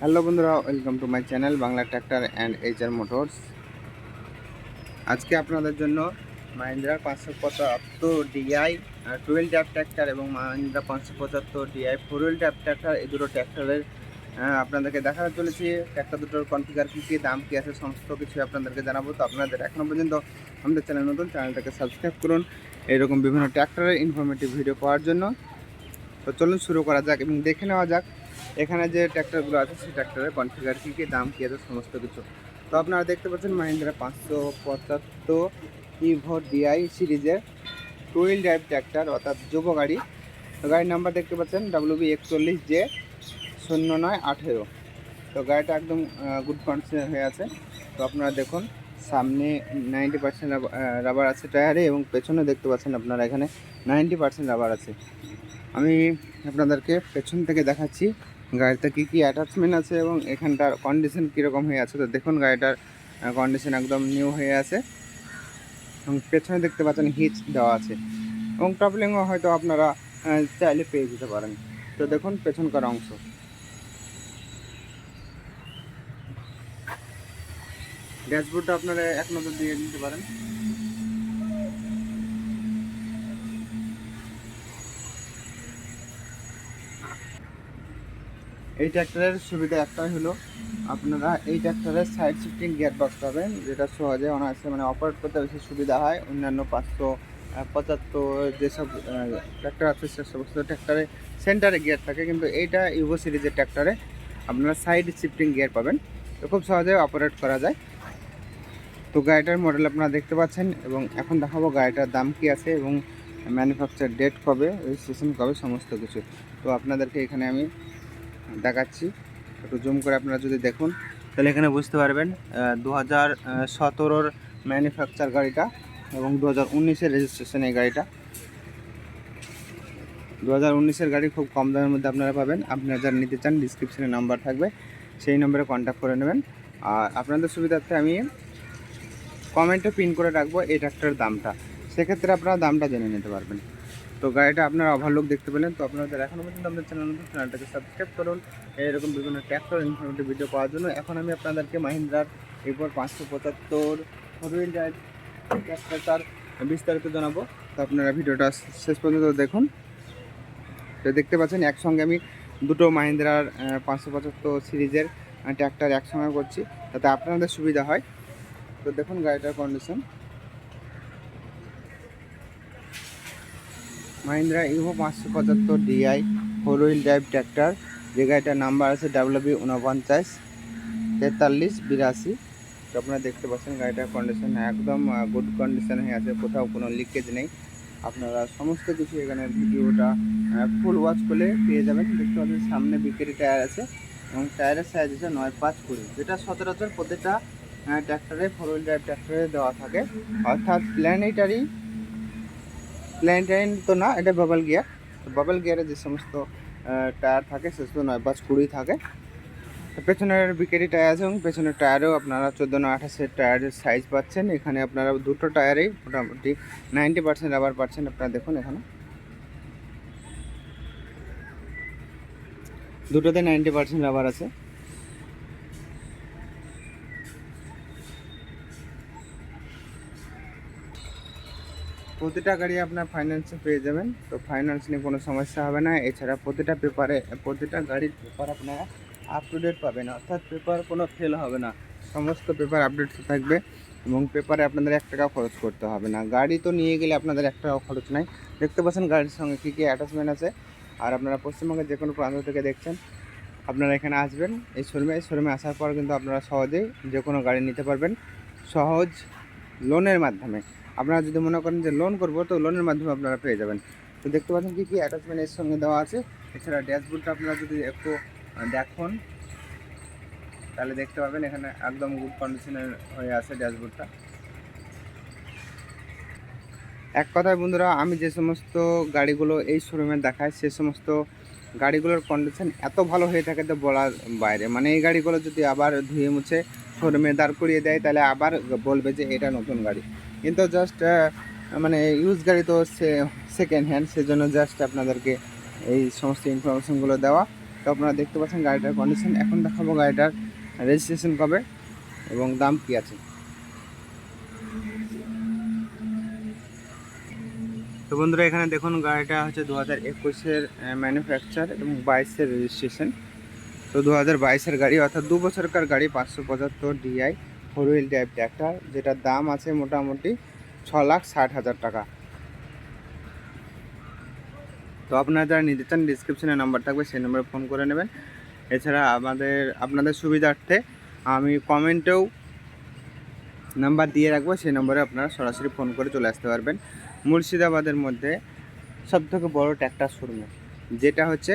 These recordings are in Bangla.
হ্যালো বন্ধুরা, welcome to my channel Bangla tractor and HR motors. আজকে আপনাদের জন্য মাহিন্দ্রা 575 ডিআই 12 ট্যাপ ট্র্যাক্টর এবং মাহিন্দ্রা 575 ডিআই 4 হুইল ট্যাপ ট্র্যাক্টর, এই দুটো ট্র্যাক্টরের আপনাদেরকে দেখাতে চলেছি। ট্র্যাক্টর দুটোর কনফিগার কী দাম কী আছে সমস্ত কিছু আপনাদেরকে জানাবো। তো আপনাদের এখনও পর্যন্ত আমাদের চ্যানেল নতুন, চ্যানেলটাকে সাবস্ক্রাইব করুন এইরকম বিভিন্ন ট্র্যাক্টরের ইনফরমেটিভ ভিডিও পাওয়ার জন্য। তো চলুন শুরু করা যাক এবং দেখে নেওয়া যাক এখানে যে ট্র্যাক্টরগুলো আছে সেই ট্র্যাক্টরের কনফিগার কী দাম কী আছে সমস্ত কিছু। তো আপনারা দেখতে পাচ্ছেন মাহিন্দ্রা 575 ইভো ডিআই সিরিজের 2 হুইল ড্রাইভ ট্র্যাক্টর অর্থাৎ যুব গাড়ি। তো গাড়ির নাম্বার দেখতে পাচ্ছেন WB41J0918। তো গাড়িটা একদম গুড কন্ডিশন হয়ে আছে। তো আপনারা দেখুন সামনে 90% রাবার আছে টায়ারে এবং পেছনে দেখতে পাচ্ছেন আপনারা এখানে 90% রাবার আছে। আমি আপনাদেরকে পেছন থেকে দেখাচ্ছি গাড়িতে কী কী অ্যাটাচমেন্ট আছে এবং এখানটার কন্ডিশন কীরকম হয়ে আছে। তো দেখুন গাড়িটার কন্ডিশন একদম নিউ হয়ে আছে এবং পেছনে দেখতে পাচ্ছেন হিচ দেওয়া আছে এবং টপলিংও হয়তো আপনারা চাইলে পেয়ে যেতে পারেন। তো দেখুন পেছনকার অংশ, ড্যাশবোর্ডটা আপনারা এক নজর দিয়ে নিতে পারেন। এই ট্র্যাক্টরের সুবিধা একটাই হলো আপনারা এই ট্র্যাক্টরের সাইড শিফটিং গিয়ার বক্স পাবেন, যেটা সহজে অনায়াসে অপারেট করতে বেশি সুবিধা হয়। অন্যান্য 575 যেসব ট্র্যাক্টর আছে সে সমস্ত ট্র্যাক্টরে সেন্টারে গিয়ার থাকে, কিন্তু এইটা ইভো সিরিজের ট্র্যাক্টরে আপনারা সাইড শিফটিং গিয়ার পাবেন। তো খুব সহজে অপারেট করা যায়। তো গাড়িটার মডেল আপনারা দেখতে পাচ্ছেন এবং এখন দেখাবো গাড়িটার দাম কী আছে এবং ম্যানুফ্যাকচার ডেট কবে, রেজিস্ট্রেশন কবে, সমস্ত কিছু। তো আপনাদেরকে এখানে আমি দেখাচ্ছি, একটু জুম করে আপনারা যদি দেখুন তাহলে এখানে বুঝতে পারবেন 2017-র ম্যানুফ্যাকচার গাড়িটা এবং 2019-এর রেজিস্ট্রেশন। এই গাড়িটা 2019-এর গাড়ি খুব কম দামের মধ্যে আপনারা পাবেন। আপনারা যারা নিতে চান ডিসক্রিপশনে নাম্বার থাকবে, সেই নম্বরে কন্ট্যাক্ট করে নেবেন। আর আপনাদের সুবিধার্থে আমি কমেন্টে পিন করে রাখবো এই ট্র্যাক্টরের দামটা, সেক্ষেত্রে আপনারা দামটা জেনে নিতে পারবেন। তো গাড়িটা আপনারা ওভারলুক দেখতে পেলেন। তো আপনাদের এখনও পর্যন্ত আমাদের চ্যানেলটাকে সাবস্ক্রাইব করুন এরকম বিভিন্ন ট্র্যাক্টর ইনফরমেটিভ ভিডিও পাওয়ার জন্য। এখন আমি আপনাদেরকে মাহিন্দ্রার এরপর 575 4 হুইল ড্রাইভ ট্র্যাক্টরটার বিস্তারিত জানাবো। তো আপনারা ভিডিওটা শেষ পর্যন্ত দেখুন। তো দেখতে পাচ্ছেন একসঙ্গে আমি দুটো মাহিন্দ্রার 575 সিরিজের ট্র্যাক্টর একসঙ্গে করছি, যাতে আপনাদের সুবিধা হয়। তো দেখুন গাড়িটার কন্ডিশন, মাহিন্দ্রা ইভো 575 ডিআই 4 হুইল ড্রাইভ ট্র্যাক্টর, যে গাড়িটার নাম্বার আছে WB494382। তো আপনারা দেখতে পাচ্ছেন গাড়িটার কন্ডিশন একদম গুড কন্ডিশন হয়ে আছে, কোথাও কোনো লিকেজ নেই। আপনারা সমস্ত কিছু এখানে ভিডিওটা ফুল ওয়াচ করলে পেয়ে যাবেন। দেখতে পাচ্ছেন সামনে বিকেরি টায়ার আছে এবং টায়ারের সাইজ আছে 9-5-20, যেটা সচরাচর প্রত্যেকটা ট্র্যাক্টরে 4 হুইল ড্রাইভ ট্র্যাক্টরে দেওয়া থাকে। অর্থাৎ প্ল্যানেটারি তো না, এটা বাবল গিয়ার। তো বাবল গিয়ারে যে সমস্ত টায়ার থাকে সে শুধু 9-5-20 থাকে। তো পেছনের বিকেরি টায়ার আছে এবং পেছনের টায়ারেও আপনারা 14-28 টায়ারের সাইজ পাচ্ছেন। এখানে আপনারা দুটো টায়ারেই মোটামুটি 90% রাবার পাচ্ছেন। আপনারা দেখুন এখানে দুটোতে 90% রাবার আছে। প্রতিটা গাড়ি আপনার ফাইন্যান্সে পেয়ে যাবেন। তো ফাইন্যান্স নিয়ে কোনো সমস্যা হবে না। এছাড়া প্রতিটা গাড়ির পেপার আপনারা আপ টু ডেট পাবেন, অর্থাৎ পেপার কোনো ফেল হবে না, সমস্ত পেপার আপডেট থাকবে এবং পেপারে আপনাদের 1 টাকাও খরচ করতে হবে না। গাড়ি তো নিয়ে গেলে আপনাদের 1 টাকাও খরচ নাই। দেখতে পাচ্ছেন গাড়ির সঙ্গে কী কী অ্যাটাচমেন্ট আছে। আর আপনারা পশ্চিমবঙ্গের যে কোনো প্রান্ত থেকে দেখছেন, আপনারা এখানে আসবেন এই শোরুমে আসার পর কিন্তু আপনারা সহজেই যে কোনো গাড়ি নিতে পারবেন, সহজ লোনের মাধ্যমে। আপনারা যদি মনে করেন যে লোন করবো, তো লোনের মাধ্যমে আপনারা পেয়ে যাবেন। তো দেখতে পাচ্ছেন কী কী অ্যাটাচমেন্ট এর সঙ্গে দেওয়া আছে। এছাড়া ড্যাশবোর্ডটা আপনারা যদি একটু দেখুন তাহলে দেখতে পাবেন এখানে একদম গুড কন্ডিশনের হয়ে আছে ড্যাশবোর্ডটা। এক কথায় বন্ধুরা, আমি যে সমস্ত গাড়িগুলো এই শোরুমে দেখাই সে সমস্ত গাড়িগুলোর কন্ডিশন এত ভালো হয়ে থাকে তো বলার বাইরে। এই গাড়িগুলো যদি আবার ধুয়ে মুছে শোরুমে দাঁড় করিয়ে দেয় তাহলে আবার বলবে যে এটা নতুন গাড়ি, কিন্তু জাস্ট ইউজ গাড়ি তো সেকেন্ড হ্যান্ড, সেজন্য জাস্ট আপনাদেরকে এই সমস্ত ইনফরমেশনগুলো দেওয়া। তো তো আপনারা দেখতে পাচ্ছেন গাড়িটার কন্ডিশন। এখন দেখাবো গাড়িটার রেজিস্ট্রেশন কবে এবং দাম কি আছে। তো বন্ধুরা এখানে দেখুন গাড়িটা হচ্ছে 2021-এর ম্যানুফ্যাকচার এবং 22-এর রেজিস্ট্রেশন। তো 2022-এর গাড়ি অর্থাৎ 2 বছরকার গাড়ি, 575 DI 4 হুইল ড্রাইভ ট্র্যাক্টর, যেটার দাম আছে মোটামুটি 6,60,000 টাকা। তো আপনারা যারা নিতে চান ডিসক্রিপশনে নাম্বার থাকবে, সেই নম্বরে ফোন করে নেবেন। এছাড়া আপনাদের সুবিধার্থে আমি কমেন্টেও নাম্বার দিয়ে রাখবো, সেই নম্বরে আপনারা সরাসরি ফোন করে চলে আসতে পারবেন মুর্শিদাবাদের মধ্যে সবথেকে বড় ট্র্যাক্টর শোরুমে, যেটা হচ্ছে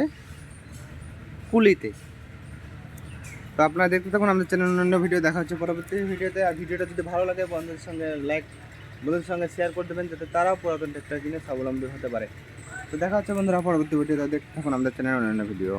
কুলিতে। তো আপনারা দেখতে থাকুন আমাদের চ্যানেল। অন্য ভিডিও দেখা হচ্ছে পরবর্তী ভিডিওতে। আর ভিডিওটা যদি ভালো লাগে বন্ধুদের সঙ্গে শেয়ার করে দেবেন, যাতে তারাও পুরাতন ট্র্যাক্টর কিনে স্বাবলম্বী হতে পারে। তো দেখা হচ্ছে বন্ধুরা পরবর্তী ভিডিওতে। দেখতে থাকুন আমাদের চ্যানেল অন্যান্য ভিডিও।